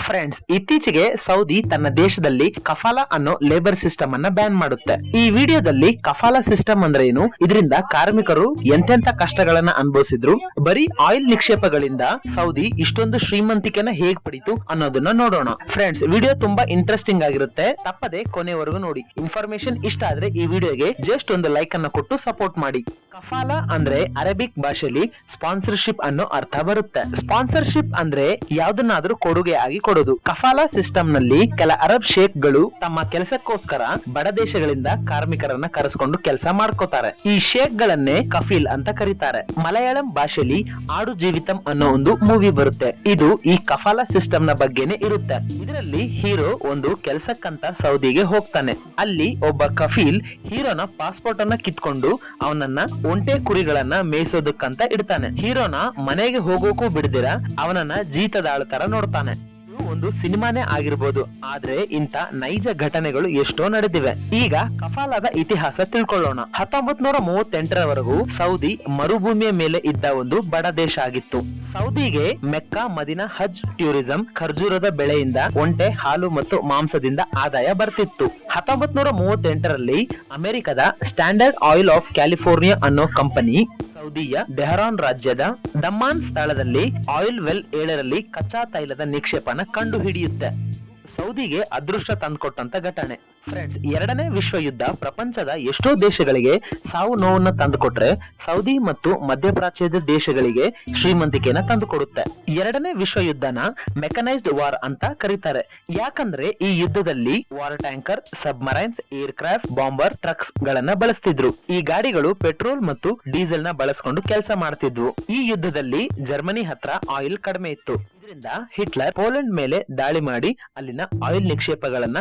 Friends, ಇತ್ತೀಚೆಗೆ Saudi ತನ್ನ ದೇಶದಲ್ಲಿ ಕಫಾಲ ಅನ್ನೋ ಲೇಬರ್ ಸಿಸ್ಟಮ್ ಅನ್ನ ಬ್ಯಾನ್ ಮಾಡುತ್ತೆ. ಈ ವಿಡಿಯೋದಲ್ಲಿ ಕಫಾಲ ಸಿಸ್ಟಮ್ ಅಂದ್ರೆ ಏನು, ಇದರಿಂದ ಕಾರ್ಮಿಕರು ಎಂತೆಂತ ಕಷ್ಟಗಳನ್ನ ಅನುಭವಿಸಿದ್ರು, ಬರೀ ಆಯಿಲ್ ನಿಕ್ಷೇಪಗಳಿಂದ ಸೌದಿ ಇಷ್ಟೊಂದು ಶ್ರೀಮಂತಿಕೆನ ಹೇಗ್ ಪಡಿತು ಅನ್ನೋದನ್ನ ನೋಡೋಣ. ಫ್ರೆಂಡ್ಸ್, ವಿಡಿಯೋ ತುಂಬಾ ಇಂಟ್ರೆಸ್ಟಿಂಗ್ ಆಗಿರುತ್ತೆ, ತಪ್ಪದೆ ಕೊನೆವರೆಗೂ ನೋಡಿ. ಇನ್ಫಾರ್ಮೇಶನ್ ಇಷ್ಟ ಆದ್ರೆ ಈ ವಿಡಿಯೋಗೆ ಜಸ್ಟ್ ಒಂದು ಲೈಕ್ ಅನ್ನ ಕೊಟ್ಟು ಸಪೋರ್ಟ್ ಮಾಡಿ. ಕಫಾಲ ಅಂದ್ರೆ ಅರೇಬಿಕ್ ಭಾಷೆಯಲ್ಲಿ ಸ್ಪಾನ್ಸರ್ಶಿಪ್ ಅನ್ನೋ ಅರ್ಥ ಬರುತ್ತೆ. ಸ್ಪಾನ್ಸರ್ಶಿಪ್ ಅಂದ್ರೆ ಯಾವ್ದನ್ನಾದ್ರೂ ಕೊಡುಗೆ ಆಗಿ ಕೊಡೋದು. ಕಫಾಲ ಸಿಸ್ಟಮ್ ನಲ್ಲಿ ಕೆಲ ಅರಬ್ ಶೇಖ್ ಗಳು ತಮ್ಮ ಕೆಲಸಕ್ಕೋಸ್ಕರ ಬಡ ದೇಶಗಳಿಂದ ಕಾರ್ಮಿಕರನ್ನ ಕರೆಸ್ಕೊಂಡು ಕೆಲಸ ಮಾಡ್ಕೋತಾರೆ. ಈ ಶೇಖ್ ಗಳನ್ನೇ ಕಫೀಲ್ ಅಂತ ಕರೀತಾರೆ. ಮಲಯಾಳಂ ಭಾಷೆಯಲ್ಲಿ ಆಡು ಜೀವಿತಂ ಅನ್ನೋ ಒಂದು ಮೂವಿ ಬರುತ್ತೆ. ಇದು ಈ ಕಫಾಲ ಸಿಸ್ಟಮ್ ನ ಬಗ್ಗೆನೆ ಇರುತ್ತೆ. ಇದರಲ್ಲಿ ಹೀರೋ ಒಂದು ಕೆಲಸಕ್ಕಂತ ಸೌದಿಗೆ ಹೋಗ್ತಾನೆ. ಅಲ್ಲಿ ಒಬ್ಬ ಕಫೀಲ್ ಹೀರೋನ ಪಾಸ್ಪೋರ್ಟ್ ಅನ್ನ ಕಿತ್ಕೊಂಡು ಅವನನ್ನ ಒಂಟೆ ಕುರಿಗಳನ್ನ ಮೇಯಿಸೋದಕ್ಕಂತ ಇಡ್ತಾನೆ. ಹೀರೋನ ಮನೆಗೆ ಹೋಗೋಕು ಬಿಡದಿರ ಅವನನ್ನ ಜೀತದಾಳ ತರ ನೋಡ್ತಾನೆ. ಒಂದು ಸಿನಿಮಾನೇ ಆಗಿರ್ಬೋದು, ಆದ್ರೆ ಇಂತ ನೈಜ ಘಟನೆಗಳು ಎಷ್ಟೋ ನಡೆದಿವೆ. ಈಗ ಕಫಾಲದ ಇತಿಹಾಸ ತಿಳ್ಕೊಳ್ಳೋಣ. 1938ರವರೆಗೂ ಸೌದಿ ಮರುಭೂಮಿಯ ಮೇಲೆ ಇದ್ದ ಒಂದು ಬಡ ದೇಶ ಆಗಿತ್ತು. ಸೌದಿಗೆ ಮೆಕ್ಕಾ, ಮದಿನಾ, ಹಜ್, ಟೂರಿಸಂ, ಖರ್ಜೂರದ ಬೆಳೆಯಿಂದ ಒಂಟೆ ಹಾಲು ಮತ್ತು ಮಾಂಸದಿಂದ ಆದಾಯ ಬರ್ತಿತ್ತು. 1938ರಲ್ಲಿ ಅಮೆರಿಕದ ಸ್ಟ್ಯಾಂಡರ್ಡ್ ಆಯಿಲ್ ಆಫ್ ಕ್ಯಾಲಿಫೋರ್ನಿಯಾ ಅನ್ನೋ ಕಂಪನಿ ಸೌದಿಯ ಡೆಹರಾನ್ ರಾಜ್ಯದ ದಮ್ಮಾನ್ ಸ್ಥಳದಲ್ಲಿ ಆಯಿಲ್ ವೆಲ್ 7ರಲ್ಲಿ ಕಚ್ಚಾ ತೈಲದ ನಿಕ್ಷೇಪನ ಕಂಡು ಹಿಡಿಯುತ್ತೆ. ಸೌದಿಗೆ ಅದೃಷ್ಟ ತಂದುಕೊಟ್ಟಂತ ಘಟನೆ. ಫ್ರೆಂಡ್ಸ್, ಎರಡನೇ ವಿಶ್ವ ಯುದ್ಧ ಪ್ರಪಂಚದ ಎಷ್ಟೋ ದೇಶಗಳಿಗೆ ಸಾವು ನೋವನ್ನ ತಂದುಕೊಟ್ರೆ, ಸೌದಿ ಮತ್ತು ಮಧ್ಯಪ್ರಾಚ್ಯದ ದೇಶಗಳಿಗೆ ಶ್ರೀಮಂತಿಕೆನ ತಂದುಕೊಡುತ್ತೆ. ಎರಡನೇ ವಿಶ್ವ ಯುದ್ಧನ ಮೆಕನೈಸ್ಡ್ ವಾರ್ ಅಂತ ಕರೀತಾರೆ. ಯಾಕಂದ್ರೆ ಈ ಯುದ್ಧದಲ್ಲಿ war tanker, submarines, air craft, bomber, trucks ಗಳನ್ನ ಬಳಸ್ತಿದ್ರು. ಈ ಗಾಡಿಗಳು ಪೆಟ್ರೋಲ್ ಮತ್ತು ಡೀಸೆಲ್ ನ ಬಳಸ್ಕೊಂಡು ಕೆಲಸ ಮಾಡ್ತಿದ್ವು. ಈ ಯುದ್ಧದಲ್ಲಿ ಜರ್ಮನಿ ಹತ್ರ ಆಯಿಲ್ ಕಡಿಮೆ ಇತ್ತು. ಇದರಿಂದ ಹಿಟ್ಲರ್ ಪೋಲೆಂಡ್ ಮೇಲೆ ದಾಳಿ ಮಾಡಿ ಅಲ್ಲಿನ ಆಯಿಲ್ ನಿಕ್ಷೇಪಗಳನ್ನ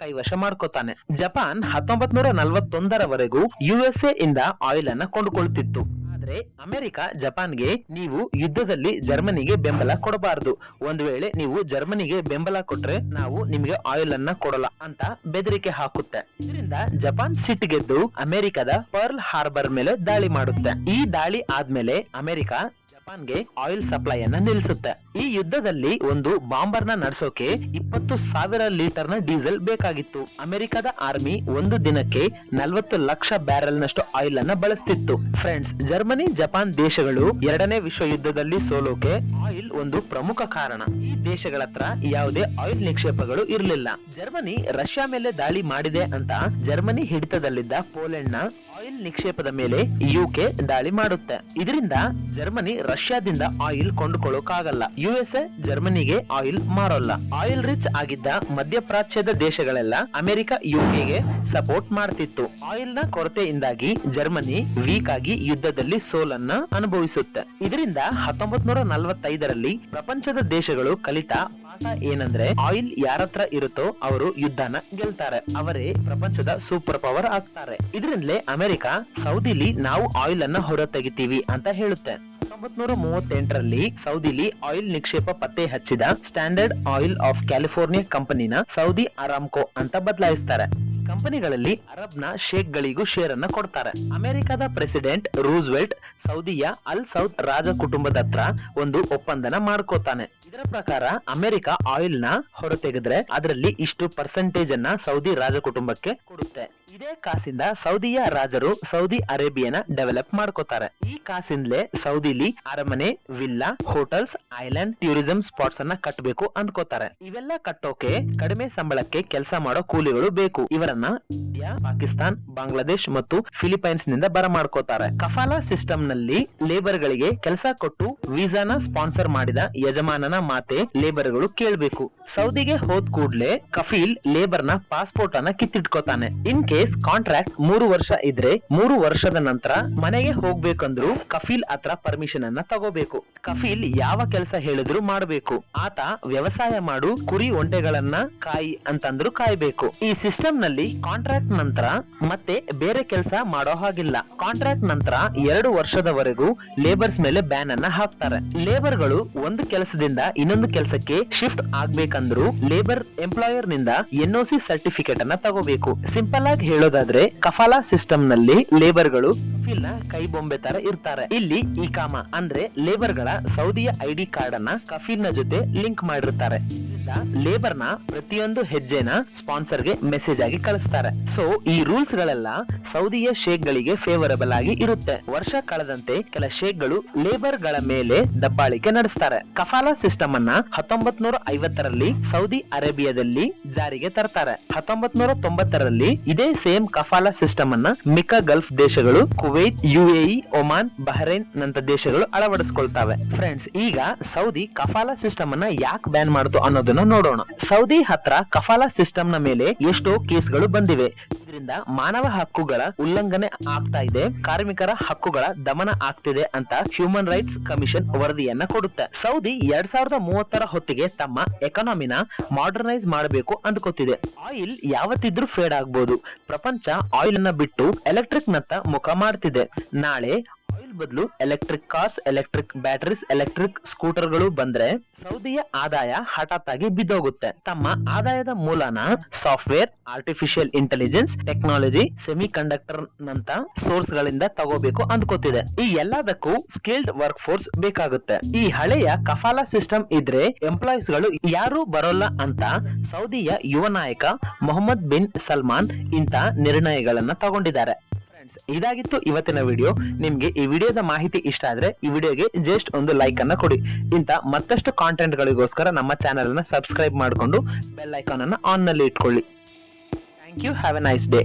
ಕೈವಶ ಮಾಡ್ಕೋತಾನೆ. ಜಪಾನ್ 1941ರವರೆಗೂ ಯುಎಸ್ಎ ಇಂದ ಆಯಿಲ್ ಅನ್ನ ಕೊಂಡುಕೊಳ್ತಿತ್ತು. ಆದ್ರೆ ಅಮೆರಿಕ ಜಪಾನ್ಗೆ, ನೀವು ಯುದ್ಧದಲ್ಲಿ ಜರ್ಮನಿಗೆ ಬೆಂಬಲ ಕೊಡಬಾರದು, ಒಂದು ವೇಳೆ ನೀವು ಜರ್ಮನಿಗೆ ಬೆಂಬಲ ಕೊಟ್ರೆ ನಾವು ನಿಮ್ಗೆ ಆಯಿಲ್ ಅನ್ನ ಕೊಡಲ್ಲ ಅಂತ ಬೆದರಿಕೆ ಹಾಕುತ್ತೆ. ಇದರಿಂದ ಜಪಾನ್ ಸಿಟ್ಟಿಗೆದ್ದು ಅಮೆರಿಕದ ಪರ್ಲ್ ಹಾರ್ಬರ್ ಮೇಲೆ ದಾಳಿ ಮಾಡುತ್ತೆ. ಈ ದಾಳಿ ಆದ್ಮೇಲೆ ಅಮೆರಿಕ ಜಪಾನ್ಗೆ ಆಯಿಲ್ ಸಪ್ಲೈ ಅನ್ನ ನಿಲ್ಲಿಸುತ್ತೆ. ಈ ಯುದ್ಧದಲ್ಲಿ ಒಂದು ಬಾಂಬರ್ ನ ನಡೆಸೋಕೆ 20,000 ಲೀಟರ್ ನ ಡೀಸೆಲ್ ಬೇಕಾಗಿತ್ತು. ಅಮೆರಿಕದ ಆರ್ಮಿ ಒಂದು ದಿನಕ್ಕೆ 40 ಲಕ್ಷ ಬ್ಯಾರೆಲ್ ನಷ್ಟು ಆಯಿಲ್ ಅನ್ನ ಬಳಸ್ತಿತ್ತು. ಫ್ರೆಂಡ್ಸ್, ಜರ್ಮನಿ, ಜಪಾನ್ ದೇಶಗಳು ಎರಡನೇ ವಿಶ್ವ ಯುದ್ಧದಲ್ಲಿ ಸೋಲೋಕೆ ಆಯಿಲ್ ಒಂದು ಪ್ರಮುಖ ಕಾರಣ. ಈ ದೇಶಗಳ ಹತ್ರ ಯಾವುದೇ ಆಯಿಲ್ ನಿಕ್ಷೇಪಗಳು ಇರಲಿಲ್ಲ. ಜರ್ಮನಿ ರಷ್ಯಾ ಮೇಲೆ ದಾಳಿ ಮಾಡಿದೆ ಅಂತ ಜರ್ಮನಿ ಹಿಡಿತದಲ್ಲಿದ್ದ ಪೋಲೆಂಡ್ ನ ಆಯಿಲ್ ನಿಕ್ಷೇಪದ ಮೇಲೆ ಯುಕೆ ದಾಳಿ ಮಾಡುತ್ತೆ. ಇದರಿಂದ ಜರ್ಮನಿ ರಷ್ಯಾದಿಂದ ಆಯಿಲ್ ಕೊಂಡುಕೊಳ್ಳೋಕಾಗಲ್ಲ. ಯುಎಸ್ಎ ಜರ್ಮನಿಗೆ ಆಯಿಲ್ ಮಾರೋಲ್ಲ. ಆಯಿಲ್ ರಿಚ್ ಆಗಿದ್ದ ಮಧ್ಯಪ್ರಾಚ್ಯದ ದೇಶಗಳೆಲ್ಲ ಅಮೆರಿಕ, ಯುಕೆಗೆ ಸಪೋರ್ಟ್ ಮಾಡ್ತಿತ್ತು. ಆಯಿಲ್ ನ ಕೊರತೆಯಿಂದಾಗಿ ಜರ್ಮನಿ ವೀಕ್ ಆಗಿ ಯುದ್ಧದಲ್ಲಿ ಸೋಲನ್ನ ಅನುಭವಿಸುತ್ತೆ. ಇದರಿಂದ 1945ರಲ್ಲಿ ಪ್ರಪಂಚದ ದೇಶಗಳು ಕಲಿತ ಪಾಠ ಏನಂದ್ರೆ, ಆಯಿಲ್ ಯಾರತ್ರ ಇರುತ್ತೋ ಅವರು ಯುದ್ಧನ ಗೆಲ್ತಾರೆ, ಅವರೇ ಪ್ರಪಂಚದ ಸೂಪರ್ ಪವರ್ ಆಗ್ತಾರೆ. ಇದರಿಂದಲೇ ಅಮೆರಿಕ ಸೌದಿಲಿ ನಾವು ಆಯಿಲ್ ಅನ್ನ ಹೊರ ತೆಗಿತೀವಿ ಅಂತ ಹೇಳುತ್ತೆ. 1938ರಲ್ಲಿ ಸೌದಿಲಿ ಆಯಿಲ್ ನಿಕ್ಷೇಪ ಪತ್ತೆ ಹಚ್ಚಿದ ಸ್ಟ್ಯಾಂಡರ್ಡ್ ಆಯಿಲ್ ಆಫ್ ಕ್ಯಾಲಿಫೋರ್ನಿಯಾ ಕಂಪನಿನ ಸೌದಿ ಅರಾಮ್ಕೋ ಅಂತ ಬದಲಾಯಿಸ್ತಾರೆ. ಕಂಪನಿಗಳಲ್ಲಿ ಅರಬ್ನ ಶೇಖ್ ಗಳಿಗೂ ಶೇರ್ ಅನ್ನ ಕೊಡ್ತಾರೆ. ಅಮೆರಿಕದ ಪ್ರೆಸಿಡೆಂಟ್ ರೂಸ್ವೆಲ್ಟ್ ಸೌದಿಯ ಅಲ್ ಸೌದ್ ರಾಜ ಕುಟುಂಬದ ಹತ್ರ ಒಂದು ಒಪ್ಪಂದನ ಮಾಡ್ಕೋತಾನೆ. ಇದರ ಪ್ರಕಾರ ಅಮೆರಿಕ ಆಯಿಲ್ ನ ಹೊರತೆಗೆದ್ರೆ ಅದರಲ್ಲಿ ಇಷ್ಟು ಪರ್ಸೆಂಟೇಜ್ ಅನ್ನ ಸೌದಿ ರಾಜ ಕುಟುಂಬಕ್ಕೆ ಕೊಡುತ್ತೆ. ಇದೇ ಕಾಸಿಂದ ಸೌದಿಯ ರಾಜರು ಸೌದಿ ಅರೇಬಿಯಾನ ಡೆವಲಪ್ ಮಾಡ್ಕೋತಾರೆ. ಈ ಕಾಸಿಂದಲೇ ಸೌದಿಲಿ ಅರಮನೆ, villa, hotels, island, tourism spots ಅನ್ನ ಕಟ್ಟಬೇಕು ಅಂದ್ಕೋತಾರೆ. ಇವೆಲ್ಲ ಕಟ್ಟೋಕೆ ಕಡಿಮೆ ಸಂಬಳಕ್ಕೆ ಕೆಲಸ ಮಾಡೋ ಕೂಲಿಗಳು ಬೇಕು. ಇವರನ್ನ ಇಂಡಿಯಾ, ಪಾಕಿಸ್ತಾನ್, ಬಾಂಗ್ಲಾದೇಶ್ ಮತ್ತು ಫಿಲಿಪೈನ್ಸ್ ನಿಂದ ಬರಮಾಡ್ಕೋತಾರೆ. ಕಫಾಲ ಸಿಸ್ಟಮ್ ನಲ್ಲಿ ಲೇಬರ್ ಗಳಿಗೆ ಕೆಲಸ ಕೊಟ್ಟು ವೀಸಾನ ಸ್ಪಾನ್ಸರ್ ಮಾಡಿದ ಯಜಮಾನನ ಮಾತೆ ಲೇಬರ್ ಗಳು ಕೇಳಬೇಕು. ಸೌದಿಗೆ ಹೋದ್ ಕೂಡ್ಲೆ ಕಫೀಲ್ ಲೇಬರ್ ನ ಪಾಸ್ಪೋರ್ಟ್ ಅನ್ನ ಕಿತ್ತಿಟ್ಕೋತಾನೆ. ಇನ್ ಕೇಸ್ ಕಾಂಟ್ರಾಕ್ಟ್ 3 ವರ್ಷ ಇದ್ರೆ 3 ವರ್ಷದ ನಂತರ ಮನೆಗೆ ಹೋಗ್ಬೇಕಂದ್ರು ಕಫೀಲ್ ಹತ್ರ ಪರ್ಮಿಷನ್ ಅನ್ನ ತಗೋಬೇಕು. ಕಫೀಲ್ ಯಾವ ಕೆಲಸ ಹೇಳಿದ್ರು ಮಾಡಬೇಕು. ಆತ ವ್ಯವಸಾಯ ಮಾಡು, ಕುರಿ ಒಂಟೆಗಳನ್ನ ಕಾಯಿ ಅಂತಂದ್ರು ಕಾಯ್ಬೇಕು. ಈ ಸಿಸ್ಟಮ್ ನಲ್ಲಿ ಕಾಂಟ್ರಾಕ್ಟ್ ನಂತರ ಮತ್ತೆ ಬೇರೆ ಕೆಲಸ ಮಾಡೋ ಹಾಗಿಲ್ಲ. ಕಾಂಟ್ರಾಕ್ಟ್ ನಂತರ 2 ವರ್ಷದವರೆಗೂ ಲೇಬರ್ಸ್ ಮೇಲೆ ಬ್ಯಾನ್ ಅನ್ನ ಹಾಕ್ತಾರೆ. ಲೇಬರ್ ಗಳು ಒಂದು ಕೆಲಸದಿಂದ ಇನ್ನೊಂದು ಕೆಲಸಕ್ಕೆ ಶಿಫ್ಟ್ ಆಗ್ಬೇಕಂದ್ರು ಲೇಬರ್ ಎಂಪ್ಲಾಯರ್ ನಿಂದ NOC ಸರ್ಟಿಫಿಕೇಟ್ ಅನ್ನ ತಗೋಬೇಕು. ಸಿಂಪಲ್ ಆಗಿ ಹೇಳೋದಾದ್ರೆ ಕಫಾಲ ಸಿಸ್ಟಮ್ ನಲ್ಲಿ ಲೇಬರ್ ಗಳು ಕಫೀಲ್ ನ ಕೈ ಬೊಂಬೆ ತರ ಇರ್ತಾರೆ. ಇಲ್ಲಿ ಇಕಾಮ ಅಂದ್ರೆ ಲೇಬರ್ ಗಳ ಸೌದಿಯ ಐಡಿ ಕಾರ್ಡ್ ಅನ್ನ ಕಫೀಲ್ ನ ಜೊತೆ ಲಿಂಕ್ ಮಾಡಿರ್ತಾರೆ. ಲೇಬರ್ ನ ಪ್ರತಿಯೊಂದು ಹೆಜ್ಜೆನ ಸ್ಪಾನ್ಸರ್ ಗೆ ಮೆಸೇಜ್ ಆಗಿ ಕಳಿಸ್ತಾರೆ. ಸೊ ಈ ರೂಲ್ಸ್ ಗಳೆಲ್ಲ ಸೌದಿಯ ಶೇಖ್ ಗಳಿಗೆ ಫೇವರಬಲ್ ಆಗಿ ಇರುತ್ತೆ. ವರ್ಷ ಕಳೆದಂತೆ ಕೆಲ ಶೇಖ್ ಗಳು ಲೇಬರ್ ಗಳ ಮೇಲೆ ದಬ್ಬಾಳಿಕೆ ನಡೆಸ್ತಾರೆ. ಕಫಾಲಾ ಸಿಸ್ಟಮ್ ಅನ್ನ 1950ರಲ್ಲಿ ಸೌದಿ ಅರೇಬಿಯಾದಲ್ಲಿ ಜಾರಿಗೆ ತರ್ತಾರೆ. 1990ರಲ್ಲಿ ಇದೇ ಸೇಮ್ ಕಫಾಲಾ ಸಿಸ್ಟಮ್ ಅನ್ನ ಮಿಕ್ಕ ಗಲ್ಫ್ ದೇಶಗಳು ಕುವೈತ್, UAE, ಒಮಾನ್, ಬಹ್ರೈನ್ ನಂತ ದೇಶಗಳು ಅಳವಡಿಸಿಕೊಳ್ತವೆ. ಫ್ರೆಂಡ್ಸ್, ಈಗ ಸೌದಿ ಕಫಾಲಾ ಸಿಸ್ಟಮ್ ಅನ್ನ ಯಾಕೆ ಬ್ಯಾನ್ ಮಾಡಿತು ಅನ್ನೋದನ್ನ ನೋಡೋಣ. ಸೌದಿ ಹತ್ರ ಕಫಾಲಾ ಸಿಸ್ಟಮ್ ನ ಮೇಲೆ ಎಷ್ಟೋ ಕೇಸ್ಗಳು ಬಂದಿವೆ. ಇದರಿಂದ ಮಾನವ ಹಕ್ಕುಗಳ ಉಲ್ಲಂಘನೆ ಆಗ್ತಾ ಇದೆ, ಕಾರ್ಮಿಕರ ಹಕ್ಕುಗಳ ದಮನ ಆಗ್ತಿದೆ ಅಂತ ಹ್ಯೂಮನ್ ರೈಟ್ಸ್ ಕಮಿಷನ್ ವರದಿಯನ್ನ ಕೊಡುತ್ತೆ. ಸೌದಿ 2030ರ ಹೊತ್ತಿಗೆ ತಮ್ಮ ಎಕಾನಮಿನ ಮಾಡರ್ನೈಸ್ ಮಾಡಬೇಕು ಅಂದ್ಕೋತಿದೆ. ಆಯಿಲ್ ಯಾವತ್ತಿದ್ರೂ ಫೇಡ್ ಆಗ್ಬಹುದು. ಪ್ರಪಂಚ ಆಯಿಲ್ ಅನ್ನ ಬಿಟ್ಟು ಎಲೆಕ್ಟ್ರಿಕ್ ನತ್ತ ಮುಖ ಮಾಡ್ತಿದೆ. ನಾಳೆ ಆಯಿಲ್ ಬದಲು electric cars, electric batteries, electric scooter ಗಳು ಬಂದ್ರೆ ಸೌದಿಯ ಆದಾಯ ಹಠಾತ್ ಆಗಿ ಬಿದ್ದೋಗುತ್ತೆ. ತಮ್ಮ ಆದಾಯದ ಮೂಲನ software, artificial intelligence, technology, semiconductor ನಂತ ಸೋರ್ಸ್ ಗಳಿಂದ ತಗೋಬೇಕು ಅಂದ್ಕೋತಿದೆ. ಈ ಎಲ್ಲದಕ್ಕೂ ಸ್ಕಿಲ್ಡ್ ವರ್ಕ್ ಫೋರ್ಸ್ ಬೇಕಾಗುತ್ತೆ. ಈ ಹಳೆಯ ಕಫಾಲಾ ಸಿಸ್ಟಮ್ ಇದ್ರೆ ಎಂಪ್ಲಾಯೀಸ್ ಗಳು ಯಾರು ಬರೋಲ್ಲ ಅಂತ ಸೌದಿಯ ಯುವ ನಾಯಕ ಮೊಹಮ್ಮದ್ ಬಿನ್ ಸಲ್ಮಾನ್ ಇಂತ ನಿರ್ಣಯಗಳನ್ನ ತಗೊಂಡಿದ್ದಾರೆ. ಇದಾಗಿತ್ತು ಇವತ್ತಿನ ವಿಡಿಯೋ. ನಿಮ್ಗೆ ಈ ವಿಡಿಯೋದ ಮಾಹಿತಿ ಇಷ್ಟ ಆದ್ರೆ ಈ ವಿಡಿಯೋಗೆ ಜಸ್ಟ್ ಒಂದು ಲೈಕ್ ಅನ್ನ ಕೊಡಿ. ಇಂತ ಮತ್ತಷ್ಟು ಕಾಂಟೆಂಟ್ ಗಳಿಗೋಸ್ಕರ ನಮ್ಮ ಚಾನೆಲ್ ಅನ್ನ ಸಬ್ಸ್ಕ್ರೈಬ್ ಮಾಡಿಕೊಂಡು ಬೆಲ್ ಐಕಾನ್ ಅನ್ನ ಆನ್ ನಲ್ಲಿ ಇಟ್ಕೊಳ್ಳಿ. Thank you. Have a nice day.